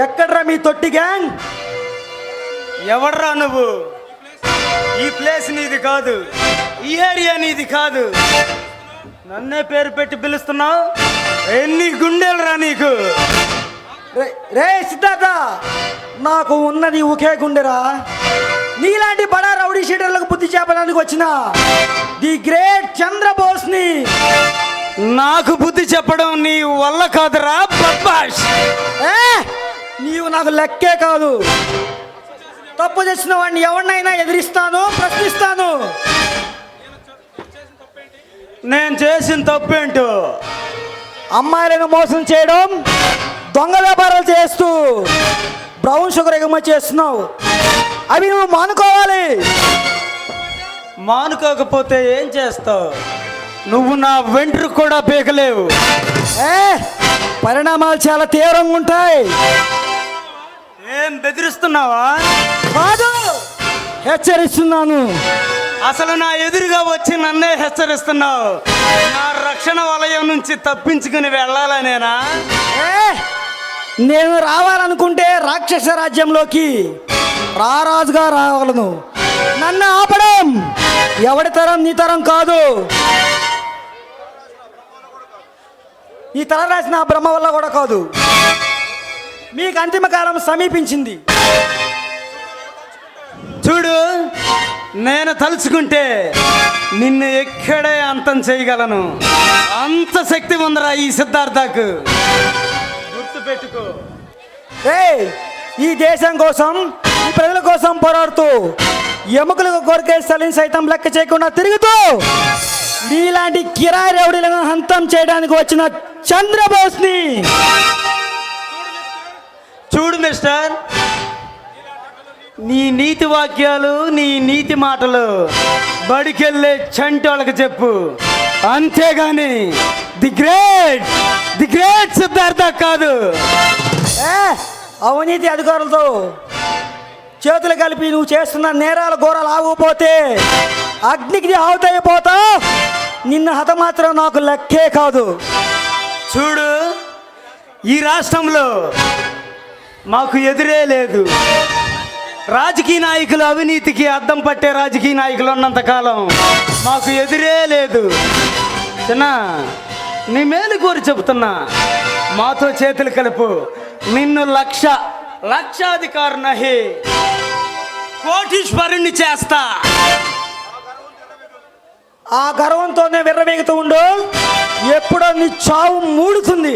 ఎక్కడ్రా మీ తొట్టి గ్యాంగ్? ఎవడ్రా నువ్వు? ఈ ప్లేస్ నీది కాదు, ఈ ఏరియా నీది కాదు. నన్నే పేరు పెట్టి పిలుస్తున్నావు? ఎన్ని గుండెలరా నీకు? రే సిద్ధార్థ, నాకు ఉన్నది ఒకే గుండెరా. నీలాంటి బడా రౌడీ షీటర్లకు బుద్ధి చెప్పడానికి వచ్చిన ది గ్రేట్ చంద్రబోస్ని. నాకు బుద్ధి చెప్పడం నీ వల్ల కాదురా బద్మాష్. నీవు నాకు లెక్కే కాదు. తప్పు చేసిన వాడిని ఎవరినైనా ఎదిరిస్తాను, ప్రశ్నిస్తాను. నేను చేసిన తప్పేంటో? అమ్మాయిలను మోసం చేయడం, దొంగ వ్యాపారాలు చేస్తూ బ్రౌన్ షుగర్ ఎగుమతి చేస్తున్నావు. అవి నువ్వు మానుకోవాలి. మానుకోకపోతే ఏం చేస్తావు? నువ్వు నా వెంట్రుకు కూడా పీకలేవు. పరిణామాలు చాలా తీవ్రంగా ఉంటాయి. ఏం బెదిరిస్తున్నావా? కాదు, హెచ్చరిస్తున్నాను. అసలు నా ఎదురుగా వచ్చి నన్నే హెచ్చరిస్తున్నావు. నా రక్షణ వలయం నుంచి తప్పించుకుని వెళ్ళాలనేనా? నేను రావాలనుకుంటే రాక్షస రాజ్యంలోకి రారాజుగా రాగలను. నన్ను ఆపడం ఎవడి తరం, నీ తరం కాదు. ఈ తల రాసిన బ్రహ్మ వల్ల కూడా కాదు. మీకు అంతిమ కాలం సమీపించింది. చూడు, నేను తలుచుకుంటే నిన్ను ఎక్కడే అంతం చేయగలను. అంత శక్తి ఉందిరా ఈ సిద్ధార్థకు. గుర్తుపెట్టుకో. ఈ దేశం కోసం, ఈ ప్రజల కోసం పోరాడుతూ ఎముకలకు కోరికే స్థలిని సైతం లెక్క చేయకుండా తిరుగుతూ నీలాంటి కిరాయి రౌడీలను హంతం చేయడానికి వచ్చిన చంద్రబోస్ని. చూడు మిస్టర్, నీ నీతి వాక్యాలు, నీ నీతి మాటలు బడికెళ్ళే చంటోళ్ళకి చెప్పు. అంతేగాని ది గ్రేట్ సిద్ధార్థ కాదు. అవినీతి అధికారులతో చేతులు కలిపి నువ్వు చేస్తున్న నేరాల ఘోరాలు ఆగిపోతే అగ్నికి ఆవుతైపోతావు. నిన్న హతమాత్రం నాకు లెక్కే కాదు. చూడు, ఈ రాష్ట్రంలో మాకు ఎదురే లేదు. రాజకీయ నాయకులు అవినీతికి అద్దం పట్టే రాజకీయ నాయకులు ఉన్నంత కాలం మాకు ఎదురే లేదు. చిన్న, నీ మేలు కోరి చెబుతున్నా, మాతో చేతులు కలుపు. నిన్ను లక్షాధికారునహి కోటీశ్వరుణ్ణి చేస్తా. ఆ గర్వంతోనే విర్రవేగుతూ ఉండు. ఎప్పుడో నీ చావు మూడుతుంది.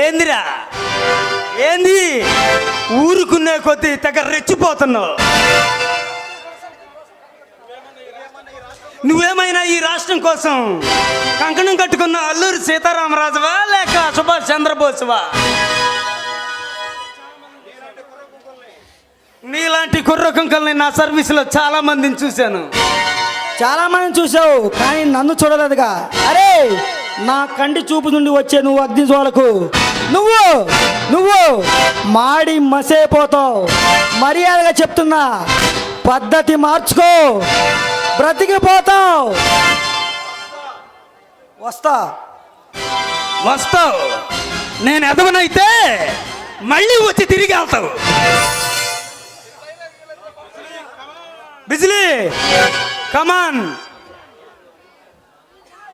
ఏందిరా? ఏంది? ఊరుకునే కొద్దీ తెగ రెచ్చిపోతున్నావు. నువ్వేమైనా ఈ రాష్ట్రం కోసం కంకణం కట్టుకున్న అల్లూరి సీతారామరాజువా లేక సుభాష్ చంద్రబోసువా? నీలాంటి కుర్ర కుంకల్ని నా సర్వీసులో చాలా మందిని చూశాను. చూసావు, కానీ నన్ను చూడలేదుగా. అరే, నా కంటి చూపు నుండి వచ్చే నువ్వు అగ్ని జ్వాలకు నువ్వు మాడి మసైపోతావు. మర్యాదగా చెప్తున్నా, పద్ధతి మార్చుకో, బ్రతికిపోతావు. వస్తావు. నేను ఎదవనైతే మళ్ళీ వచ్చి తిరిగి వెళ్తావు. బిజిలీ, కమాన్.